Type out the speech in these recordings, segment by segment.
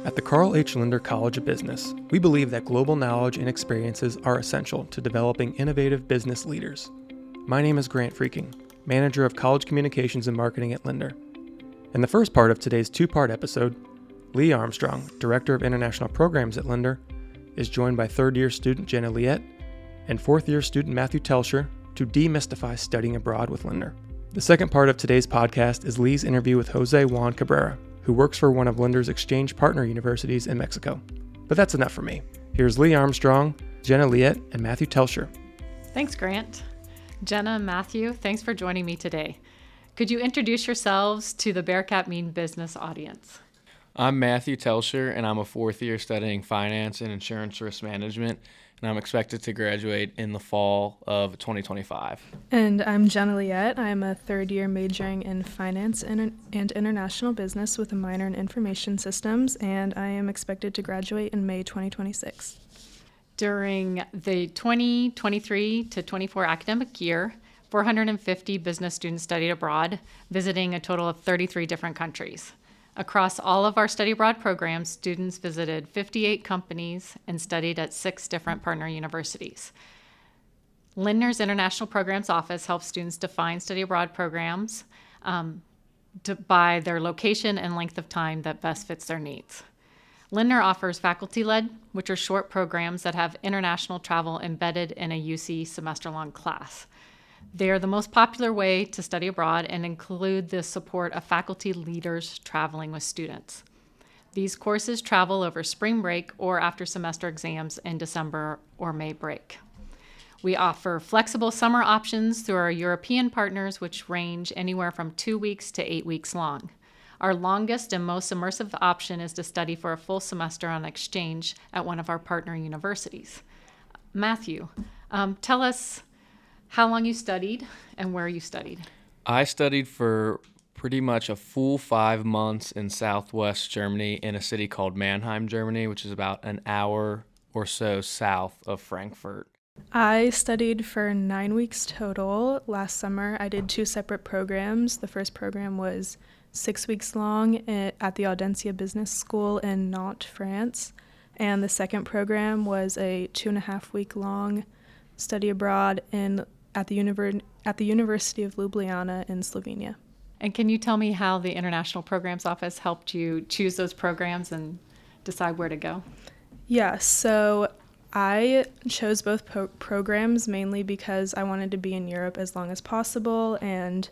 At the Carl H. Lindner College of Business, we believe that global knowledge and experiences are essential to developing innovative business leaders. My name is Grant Freaking, Manager of College Communications and Marketing at Lindner. In the first part of today's two-part episode, Lee Armstrong, Director of International Programs at Lindner, is joined by third-year student Jenna Liette and fourth-year student Matthew Telscher to demystify studying abroad with Lindner. The second part of today's podcast is Lee's interview with Juan Cabrera, who works for one of Lindner's exchange partner universities in Mexico. But that's enough for me. Here's Lee Armstrong, Jenna Liette, and Matthew Telscher. Thanks, Grant. Jenna and Matthew, thanks for joining me today. Could you introduce yourselves to the Bearcat Mean Business audience? I'm Matthew Telscher, and I'm a fourth year studying finance and insurance risk management, and I'm expected to graduate in the fall of 2025. And I'm Jenna Liette. I'm a third year majoring in finance and international business with a minor in information systems, and I am expected to graduate in May 2026. During the 2023 to 24 academic year, 450 business students studied abroad, visiting a total of 33 different countries. Across all of our study abroad programs, students visited 58 companies and studied at 6 different partner universities. Lindner's International Programs Office helps students define study abroad programs by their location and length of time that best fits their needs. Lindner offers faculty-led, which are short programs that have international travel embedded in a UC semester-long class. They are the most popular way to study abroad and include the support of faculty leaders traveling with students. These courses travel over spring break or after semester exams in December or May break. We offer flexible summer options through our European partners, which range anywhere from 2 weeks to 8 weeks long. Our longest and most immersive option is to study for a full semester on exchange at one of our partner universities. Matthew, tell us how long you studied and where you studied. I studied for pretty much a full 5 months in southwest Germany in a city called Mannheim, Germany, which is about an hour or so south of Frankfurt. I studied for 9 weeks total. Last summer, I did 2 separate programs. The first program was 6 weeks long at the Audencia Business School in Nantes, France. And the second program was a 2.5-week long study abroad at the University of Ljubljana in Slovenia. And can you tell me how the International Programs Office helped you choose those programs and decide where to go? Yeah, so I chose both programs mainly because I wanted to be in Europe as long as possible, and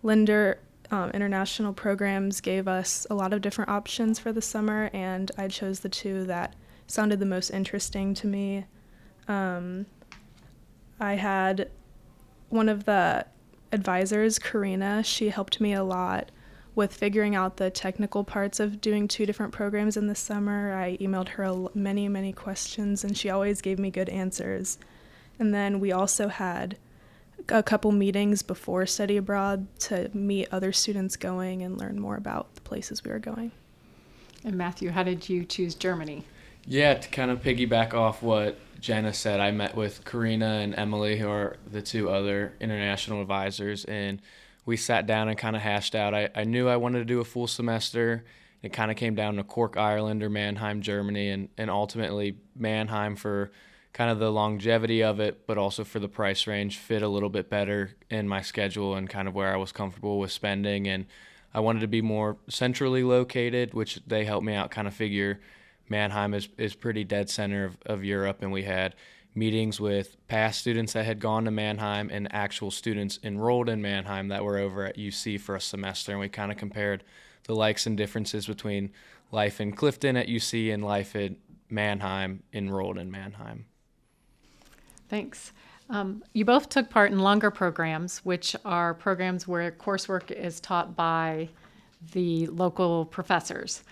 Lindner International Programs gave us a lot of different options for the summer, and I chose the 2 that sounded the most interesting to me. I had one of the advisors, Karina, she helped me a lot with figuring out the technical parts of doing 2 different programs in the summer. I emailed her many questions, and she always gave me good answers. And then we also had a couple meetings before study abroad to meet other students going and learn more about the places we were going. And Matthew, how did you choose Germany? Yeah, to kind of piggyback off what Jenna said, I met with Karina and Emily, who are the 2 other international advisors, and we sat down and kind of hashed out. I knew I wanted to do a full semester. It kind of came down to Cork, Ireland, or Mannheim, Germany, and ultimately Mannheim for kind of the longevity of it, but also for the price range, fit a little bit better in my schedule and kind of where I was comfortable with spending. And I wanted to be more centrally located, which they helped me out kind of figure Mannheim is pretty dead center of Europe, and we had meetings with past students that had gone to Mannheim and actual students enrolled in Mannheim that were over at UC for a semester, and we kind of compared the likes and differences between life in Clifton at UC and life at Mannheim enrolled in Mannheim. Thanks. You both took part in longer programs, which are programs where coursework is taught by the local professors.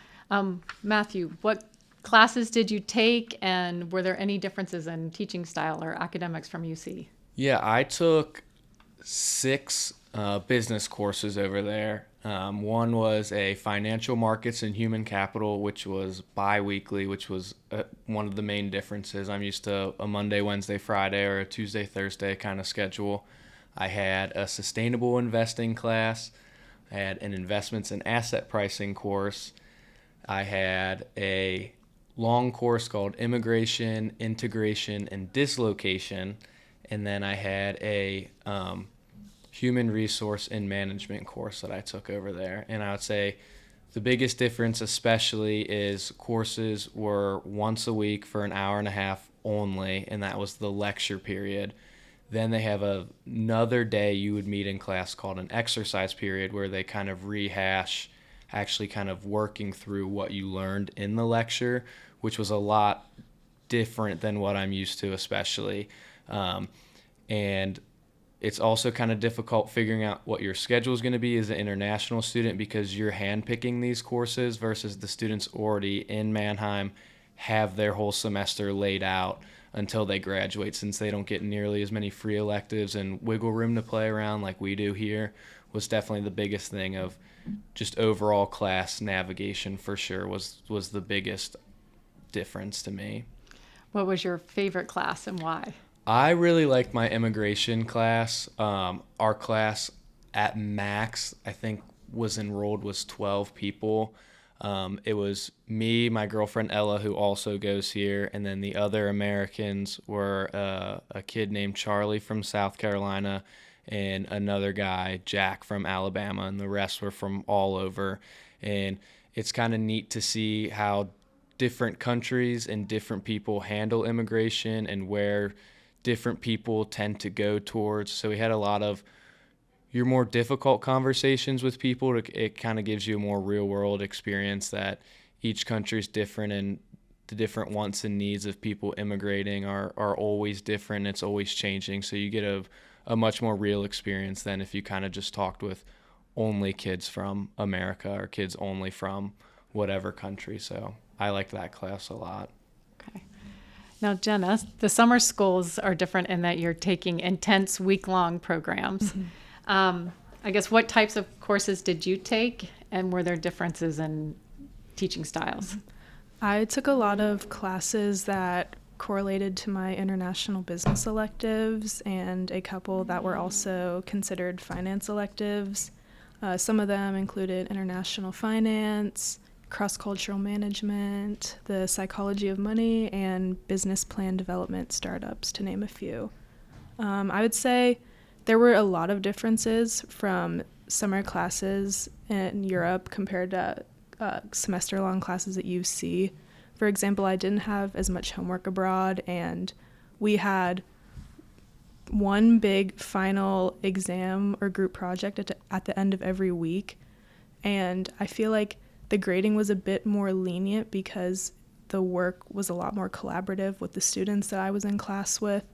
Matthew, what classes did you take, and were there any differences in teaching style or academics from UC? Yeah, I took 6 business courses over there. One was a financial markets and human capital, which was bi-weekly, which was one of the main differences. I'm used to a Monday, Wednesday, Friday, or a Tuesday, Thursday kind of schedule. I had a sustainable investing class. I had an investments and asset pricing course. I had a long course called Immigration, Integration, and Dislocation, and then I had a Human Resource and Management course that I took over there. And I would say the biggest difference especially is courses were once a week for an hour and a half only, and that was the lecture period. Then they have another day you would meet in class called an exercise period, where they kind of rehash actually kind of working through what you learned in the lecture, which was a lot different than what I'm used to, especially. And it's also kind of difficult figuring out what your schedule is going to be as an international student, because you're handpicking these courses versus the students already in Mannheim have their whole semester laid out until they graduate, since they don't get nearly as many free electives and wiggle room to play around like we do here. Was definitely the biggest thing of just overall class navigation, for sure, was the biggest difference to me. What was your favorite class and why? I really liked my immigration class. Our class at max, I think, was 12 people. It was me, my girlfriend Ella, who also goes here, and then the other Americans were a kid named Charlie from South Carolina and another guy, Jack, from Alabama, and the rest were from all over. And it's kind of neat to see how different countries and different people handle immigration and where different people tend to go towards. So we had a lot of your more difficult conversations with people. It kind of gives you a more real world experience that each country is different, and the different wants and needs of people immigrating are always different. It's always changing. So you get a much more real experience than if you kind of just talked with only kids from America or kids only from whatever country. So I liked that class a lot. Okay. Now, Jenna, the summer schools are different in that you're taking intense week-long programs. Mm-hmm. I guess what types of courses did you take, and were there differences in teaching styles? I took a lot of classes that correlated to my international business electives, and a couple that were also considered finance electives. Some of them included international finance, cross-cultural management, the psychology of money, and business plan development startups, to name a few. I would say there were a lot of differences from summer classes in Europe compared to semester-long classes at UC. For example, I didn't have as much homework abroad, and we had one big final exam or group project at the end of every week, and I feel like the grading was a bit more lenient because the work was a lot more collaborative with the students that I was in class with.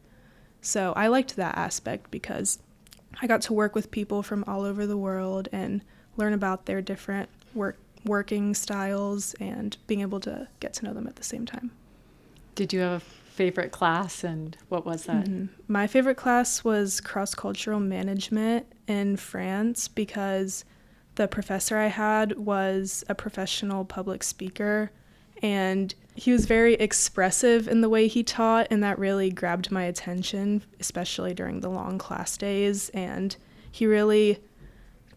So I liked that aspect because I got to work with people from all over the world and learn about their different working styles and being able to get to know them at the same time. Did you have a favorite class, and what was that? Mm-hmm. My favorite class was cross-cultural management in France because the professor I had was a professional public speaker, and he was very expressive in the way he taught, and that really grabbed my attention, especially during the long class days. And he really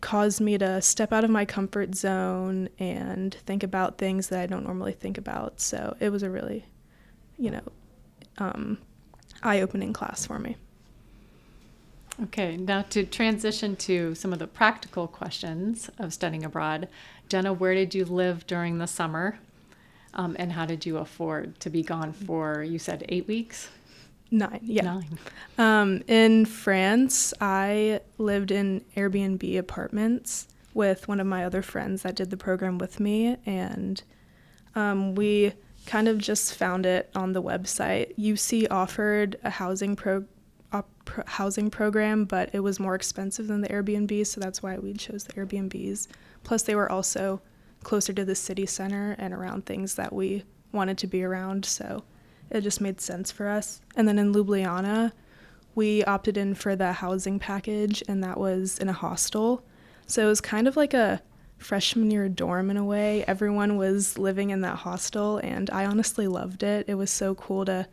caused me to step out of my comfort zone and think about things that I don't normally think about. So it was a really, eye-opening class for me. Okay, now to transition to some of the practical questions of studying abroad. Jenna, where did you live during the summer? And how did you afford to be gone for, you said 8 weeks? 9, yeah. 9. In France, I lived in Airbnb apartments with one of my other friends that did the program with me, and we kind of just found it on the website. UC offered a housing program, but it was more expensive than the Airbnb, so that's why we chose the Airbnbs. Plus, they were also closer to the city center and around things that we wanted to be around, so it just made sense for us. And then in Ljubljana, we opted in for the housing package, and that was in a hostel. So it was kind of like a freshman year dorm in a way. Everyone was living in that hostel, and I honestly loved it. It was so cool to,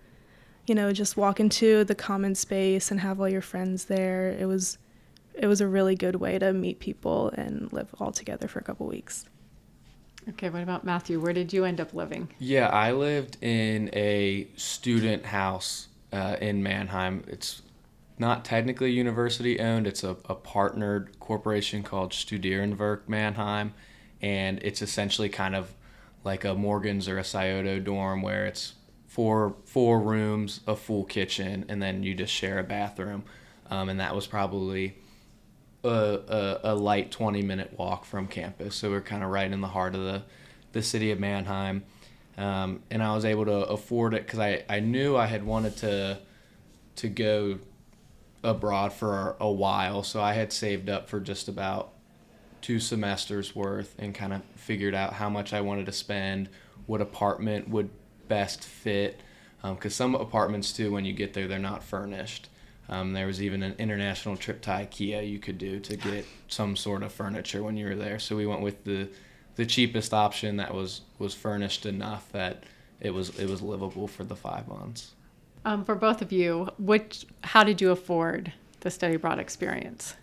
just walk into the common space and have all your friends there. It was a really good way to meet people and live all together for a couple weeks. Okay, what about Matthew? Where did you end up living? Yeah, I lived in a student house in Mannheim. It's not technically university owned. It's a partnered corporation called Studierenwerk Mannheim, and it's essentially kind of like a Morgan's or a Scioto dorm where it's four rooms, a full kitchen, and then you just share a bathroom. And that was probably a light 20-minute walk from campus. So we're kind of right in the heart of the city of Mannheim. And I was able to afford it because I knew I had wanted to go abroad for a while. So I had saved up for just about 2 semesters worth and kind of figured out how much I wanted to spend, what apartment would best fit. Because some apartments, too, when you get there, they're not furnished. There was even an international trip to IKEA you could do to get some sort of furniture when you were there. So we went with the cheapest option that was furnished enough that it was livable for the 5 months. For both of you, how did you afford the study abroad experience?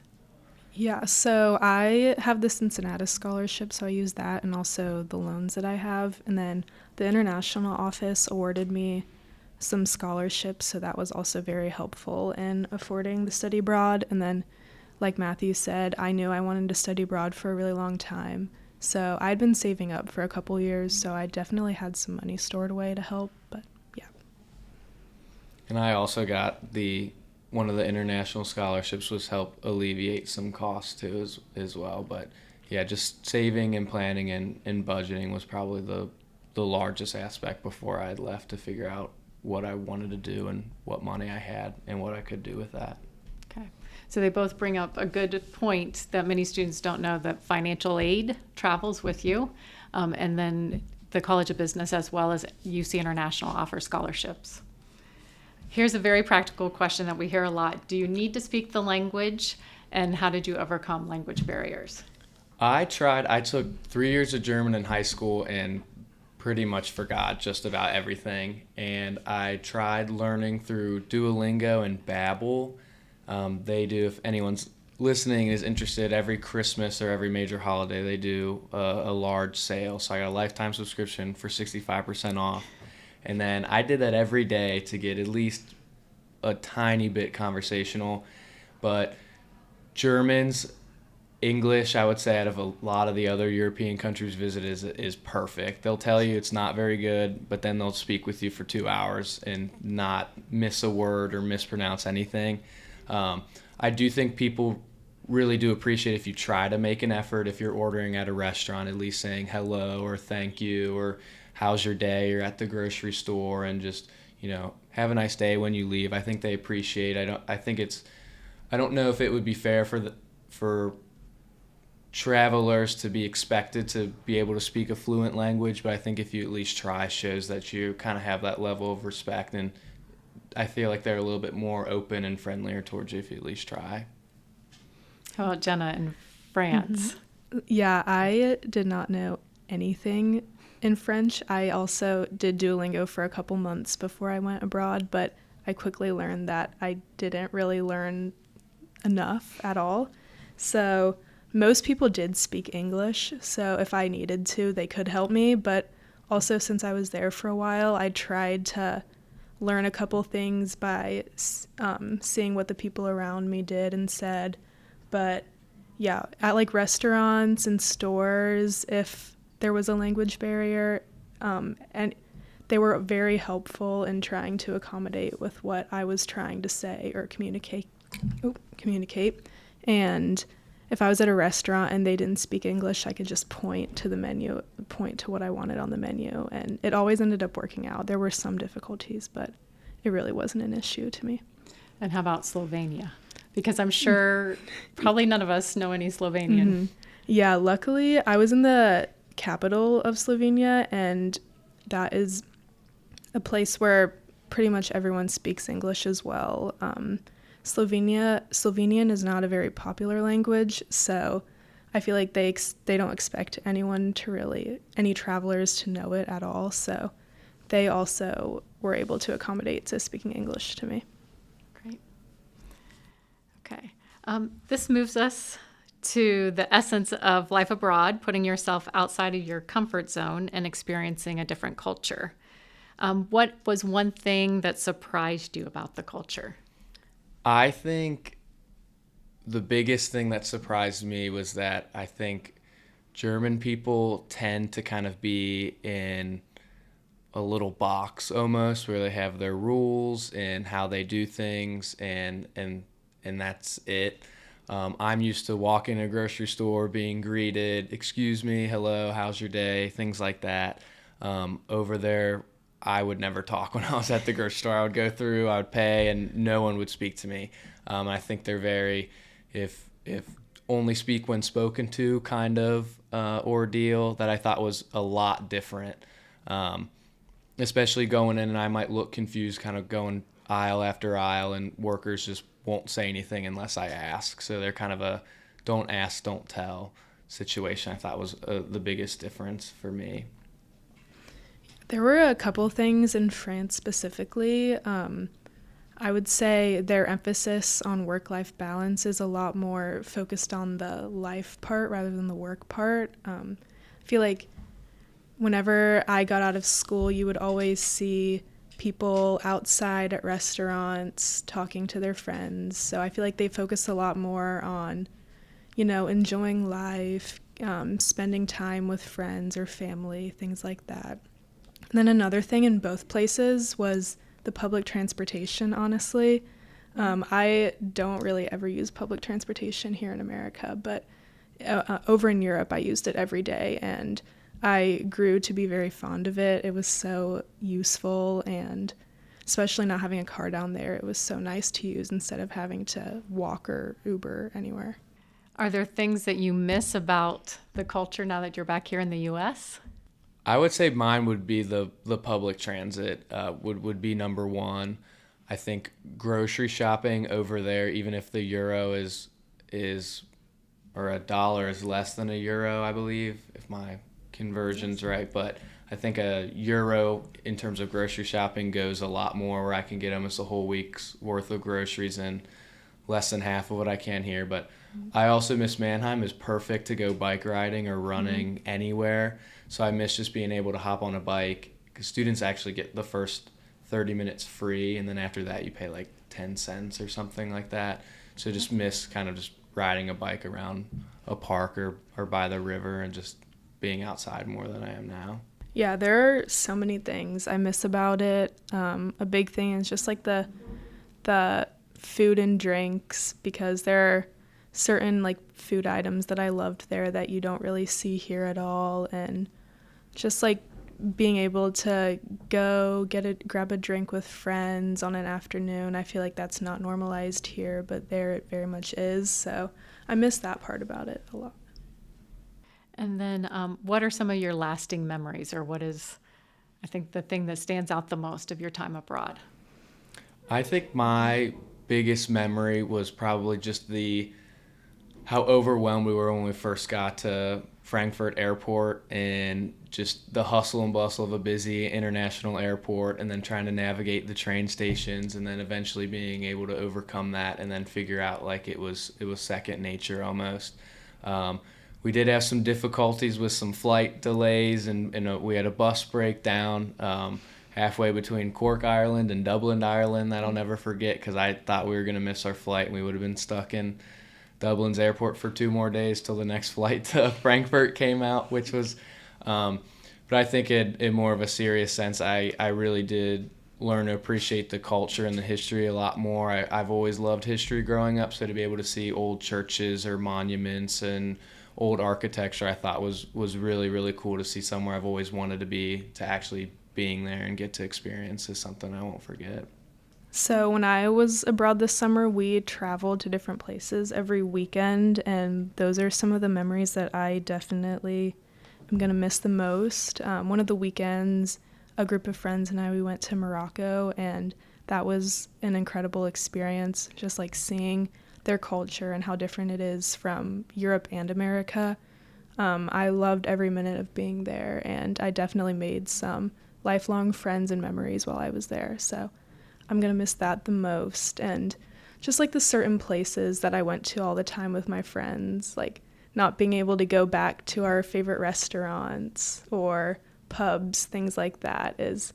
Yeah, so I have the Cincinnati scholarship, so I use that and also the loans that I have. And then the international office awarded me some scholarships, so that was also very helpful in affording the study abroad. And then, like Matthew said, I knew I wanted to study abroad for a really long time. So I'd been saving up for a couple years, so I definitely had some money stored away to help, but yeah. And I also got one of the international scholarships was help alleviate some costs too as well. But yeah, just saving and planning and budgeting was probably the largest aspect before I had left to figure out what I wanted to do and what money I had and what I could do with that. Okay. So they both bring up a good point that many students don't know, that financial aid travels with you. And then the College of Business as well as UC International offer scholarships. Here's a very practical question that we hear a lot. Do you need to speak the language, and how did you overcome language barriers? I took 3 years of German in high school and pretty much forgot just about everything. And I tried learning through Duolingo and Babbel. They do, if anyone's listening is interested, every Christmas or every major holiday, they do a large sale. So I got a lifetime subscription for 65% off. And then I did that every day to get at least a tiny bit conversational. But German's English, I would say, out of a lot of the other European countries visited is perfect. They'll tell you it's not very good, but then they'll speak with you for 2 hours and not miss a word or mispronounce anything. I do think people really do appreciate if you try to make an effort. If you're ordering at a restaurant, at least saying hello or thank you or how's your day, or at the grocery store, and just, have a nice day when you leave. I think they appreciate. I don't know if it would be fair for travelers to be expected to be able to speak a fluent language, but I think if you at least try, shows that you kind of have that level of respect, and I feel like they're a little bit more open and friendlier towards you if you at least try. How about Jenna in France? Mm-hmm. Yeah, I did not know anything in French. I also did Duolingo for a couple months before I went abroad, but I quickly learned that I didn't really learn enough at all. So most people did speak English, so if I needed to, they could help me. But also, since I was there for a while, I tried to learn a couple things by seeing what the people around me did and said. But yeah, at like restaurants and stores, if there was a language barrier, and they were very helpful in trying to accommodate with what I was trying to say or communicate. And if I was at a restaurant and they didn't speak English, I could just point to the menu, point to what I wanted on the menu, and it always ended up working out. There were some difficulties, but it really wasn't an issue to me. And how about Slovenia? Because I'm sure probably none of us know any Slovenian. Mm-hmm. Yeah, luckily I was in the capital of Slovenia, and that is a place where pretty much everyone speaks English as well. Slovenian is not a very popular language, so I feel like they don't expect any travelers to know it at all, so they also were able to accommodate to speaking English to me. Great. Okay. This moves us to the essence of life abroad, putting yourself outside of your comfort zone and experiencing a different culture. What was one thing that surprised you about the culture? I think the biggest thing that surprised me was that I think German people tend to kind of be in a little box almost, where they have their rules and how they do things, and that's it. I'm used to walking in a grocery store, being greeted, excuse me, hello, how's your day, things like that. Over there, I would never talk when I was at the grocery store. I would go through, I would pay, and no one would speak to me. I think they're very, if only speak when spoken to kind of ordeal that I thought was a lot different. Especially going in, and I might look confused, kind of going aisle after aisle, and workers just won't say anything unless I ask. So they're kind of a don't ask, don't tell situation. I thought was the biggest difference for me. There were a couple things in France specifically. I would say their emphasis on work-life balance is a lot more focused on the life part rather than the work part. I feel like whenever I got out of school, you would always see people outside at restaurants talking to their friends. So I feel like they focus a lot more on, enjoying life, spending time with friends or family, things like that. And then another thing in both places was the public transportation, honestly. I don't really ever use public transportation here in America, but over in Europe, I used it every day, and I grew to be very fond of it. It was so useful, and especially not having a car down there, it was so nice to use instead of having to walk or Uber anywhere. Are there things that you miss about the culture now that you're back here in the U.S.? I would say mine would be the public transit would be number one. I think grocery shopping over there, even if the euro is or a dollar is less than a euro, I believe, if my conversion's right. But I think a euro in terms of grocery shopping goes a lot more, where I can get almost a whole week's worth of groceries in less than half of what I can here. But I also miss Mannheim is perfect to go bike riding or running anywhere. So I miss just being able to hop on a bike, because students actually get the first 30 minutes free, and then after that you pay like 10 cents or something like that. So just miss kind of just riding a bike around a park or by the river and just being outside more than I am now. Yeah, there are so many things I miss about it. A big thing is just like the food and drinks, because there are certain like food items that I loved there that you don't really see here at all, and just like being able to go grab a drink with friends on an afternoon. I feel like that's not normalized here, but there it very much is. So I miss that part about it a lot. And then what are some of your lasting memories, or what is, I think, the thing that stands out the most of your time abroad? I think my biggest memory was probably just how overwhelmed we were when we first got to Frankfurt Airport, and just the hustle and bustle of a busy international airport, and then trying to navigate the train stations, and then eventually being able to overcome that and then figure out like it was second nature almost. We did have some difficulties with some flight delays, and we had a bus breakdown halfway between Cork, Ireland and Dublin, Ireland, that I'll never forget, because I thought we were going to miss our flight and we would have been stuck in Dublin's airport for 2 more days till the next flight to Frankfurt came out, which was, but I think in more of a serious sense, I really did learn to appreciate the culture and the history a lot more. I've always loved history growing up, so to be able to see old churches or monuments and old architecture, I thought was really, really cool to see somewhere I've always wanted to be, to actually being there and get to experience is something I won't forget. So when I was abroad this summer, we traveled to different places every weekend, and those are some of the memories that I definitely am going to miss the most. One of the weekends, a group of friends and we went to Morocco, and that was an incredible experience, just like seeing their culture and how different it is from Europe and America. I loved every minute of being there, and I definitely made some lifelong friends and memories while I was there. So I'm going to miss that the most. And just like the certain places that I went to all the time with my friends, like not being able to go back to our favorite restaurants or pubs, things like that is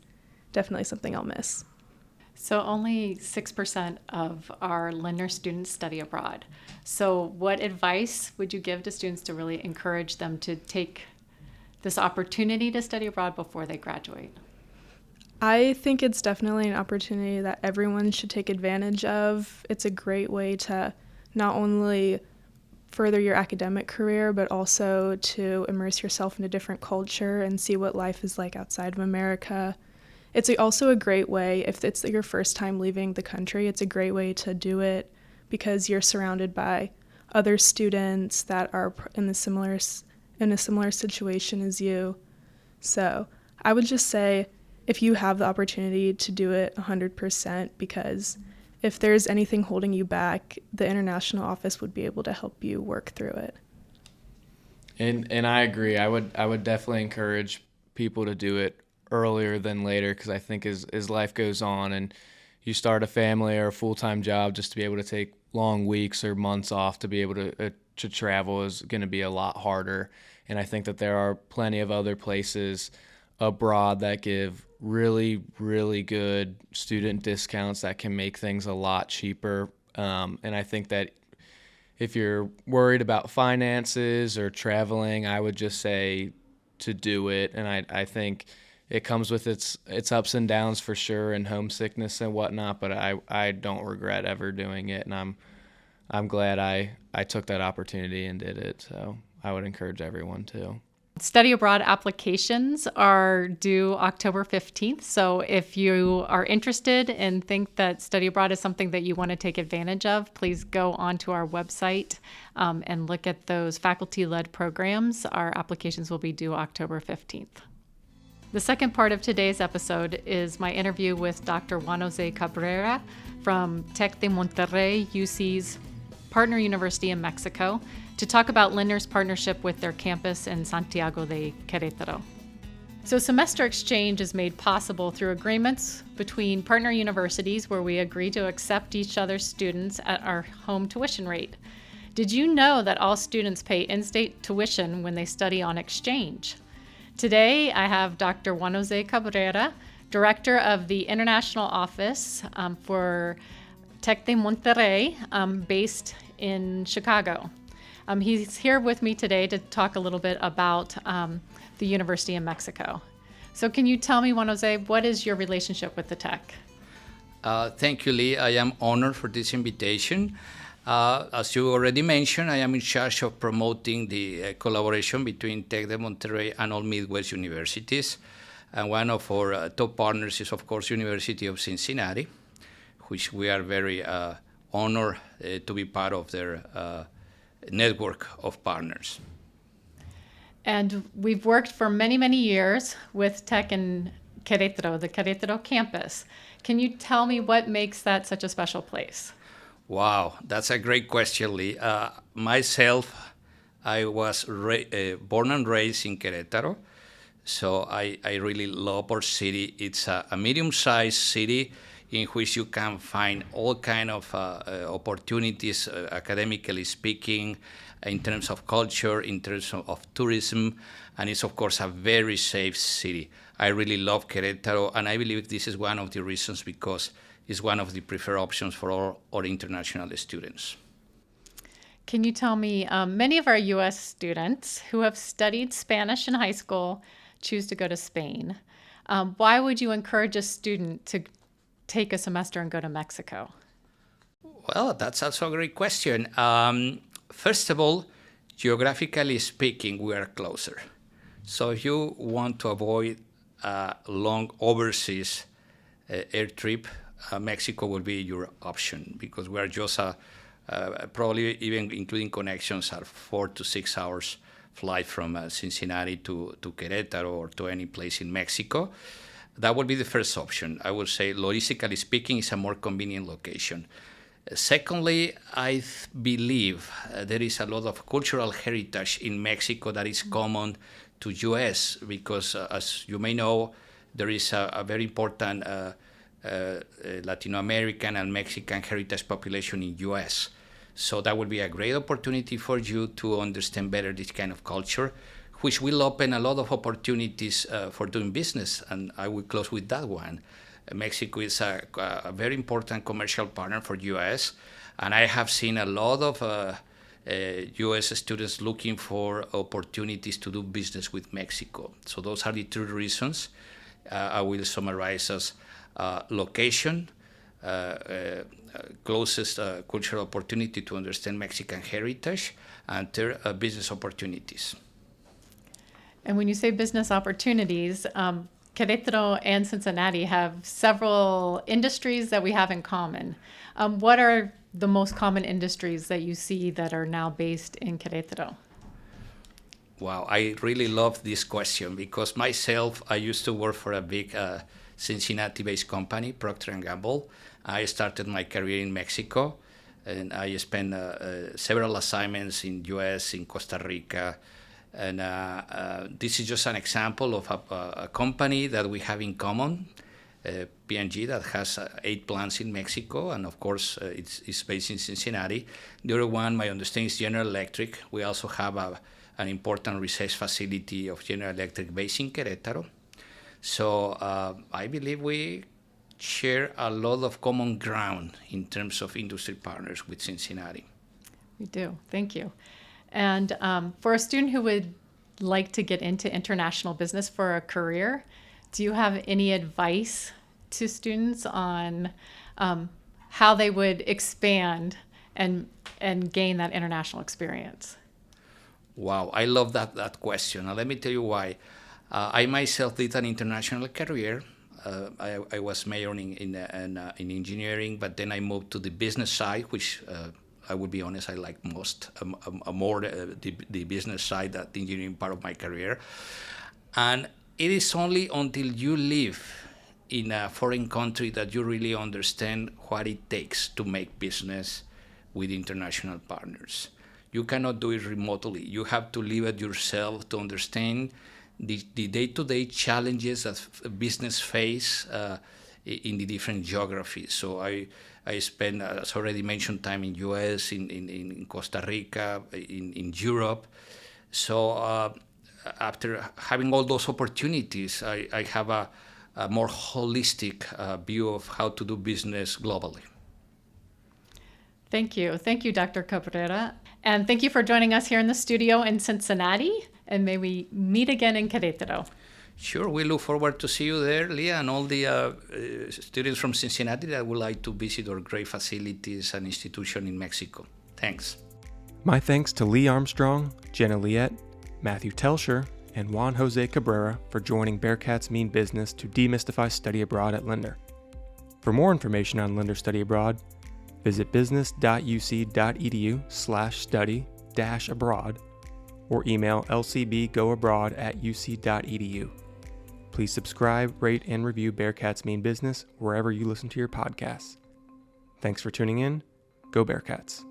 definitely something I'll miss. So only 6% of our Lindner students study abroad. So what advice would you give to students to really encourage them to take this opportunity to study abroad before they graduate? I think it's definitely an opportunity that everyone should take advantage of. It's a great way to not only further your academic career, but also to immerse yourself in a different culture and see what life is like outside of America. It's also a great way, if it's your first time leaving the country, it's a great way to do it because you're surrounded by other students that are in a similar situation as you. So I would just say if you have the opportunity to do it 100%, because if there's anything holding you back, the international office would be able to help you work through it. And I agree. I would definitely encourage people to do it earlier than later, because I think as life goes on and you start a family or a full-time job, just to be able to take long weeks or months off to be able to travel is going to be a lot harder. And I think that there are plenty of other places abroad that give really, really good student discounts that can make things a lot cheaper. And I think that if you're worried about finances or traveling, I would just say to do it. And I think it comes with its ups and downs for sure, and homesickness and whatnot, but I don't regret ever doing it, and I'm glad I took that opportunity and did it. So I would encourage everyone to. Study abroad applications are due October 15th. So if you are interested and think that study abroad is something that you want to take advantage of, please go onto our website and look at those faculty-led programs. Our applications will be due October 15th. The second part of today's episode is my interview with Dr. Juan Cabrera from Tec de Monterrey, UC's partner university in Mexico, to talk about Lindner's partnership with their campus in Santiago de Querétaro. So semester exchange is made possible through agreements between partner universities where we agree to accept each other's students at our home tuition rate. Did you know that all students pay in-state tuition when they study on exchange? Today, I have Dr. Juan Cabrera, Director of the International Office for Tec de Monterrey, based in Chicago. He's here with me today to talk a little bit about the university in Mexico. So can you tell me, Juan Jose, what is your relationship with the Tec? Thank you, Lee. I am honored for this invitation. As you already mentioned, I am in charge of promoting the collaboration between Tec de Monterrey and all Midwest universities. And one of our top partners is, of course, University of Cincinnati, which we are very honored to be part of their network of partners. And we've worked for many, many years with Tec in Querétaro, the Querétaro campus. Can you tell me what makes that such a special place? Wow, that's a great question, Lee. Myself, I was born and raised in Querétaro, so I really love our city. It's a medium-sized city in which you can find all kind of opportunities, academically speaking, in terms of culture, in terms of tourism, and it's, of course, a very safe city. I really love Querétaro, and I believe this is one of the reasons because it's one of the preferred options for all our international students. Can you tell me, many of our U.S. students who have studied Spanish in high school choose to go to Spain. Why would you encourage a student to take a semester and go to Mexico? Well, that's also a great question. First of all, geographically speaking, we are closer. So if you want to avoid a long overseas air trip, Mexico will be your option because we are just probably even including connections are 4 to 6 hours flight from Cincinnati to Querétaro or to any place in Mexico. That would be the first option. I would say, logistically speaking, it's a more convenient location. Secondly, I believe there is a lot of cultural heritage in Mexico that is common to U.S. because, as you may know, there is a very important Latino American and Mexican heritage population in US. So that would be a great opportunity for you to understand better this kind of culture, which will open a lot of opportunities for doing business. And I will close with that one. Mexico is a very important commercial partner for US, and I have seen a lot of US students looking for opportunities to do business with Mexico. So those are the two reasons. I will summarize as location, closest cultural opportunity to understand Mexican heritage, and third, business opportunities. And when you say business opportunities, Querétaro and Cincinnati have several industries that we have in common. What are the most common industries that you see that are now based in Querétaro? Wow, I really love this question because myself, I used to work for a big Cincinnati-based company, Procter & Gamble. I started my career in Mexico, and I spent several assignments in US, in Costa Rica, and this is just an example of a company that we have in common, P&G, that has 8 plants in Mexico, and of course it's based in Cincinnati. The other one, my understanding, is General Electric. We also have an important research facility of General Electric based in Querétaro. So I believe we share a lot of common ground in terms of industry partners with Cincinnati. We do. Thank you. And for a student who would like to get into international business for a career, do you have any advice to students on how they would expand and gain that international experience? Wow, I love that question. Now, let me tell you why. I myself did an international career. I was majoring in engineering, but then I moved to the business side, which I would be honest, I like most, more the business side than the engineering part of my career. And it is only until you live in a foreign country that you really understand what it takes to make business with international partners. You cannot do it remotely. You have to live it yourself to understand the day-to-day challenges that business face in the different geographies. So I spent, as already mentioned, time in US, in Costa Rica, in Europe. So after having all those opportunities, I have a more holistic view of how to do business globally. Thank you. Thank you, Dr. Cabrera. And thank you for joining us here in the studio in Cincinnati. And may we meet again in Querétaro. Sure, we look forward to see you there, Leah, and all the students from Cincinnati that would like to visit our great facilities and institution in Mexico. Thanks. My thanks to Lee Armstrong, Jenna Liette, Matthew Telscher, and Juan Jose Cabrera for joining Bearcats Mean Business to demystify study abroad at Lindner. For more information on Lindner Study Abroad, visit business.uc.edu/study-abroad or email lcbgoabroad@uc.edu. Please subscribe, rate, and review Bearcats Mean Business wherever you listen to your podcasts. Thanks for tuning in. Go Bearcats.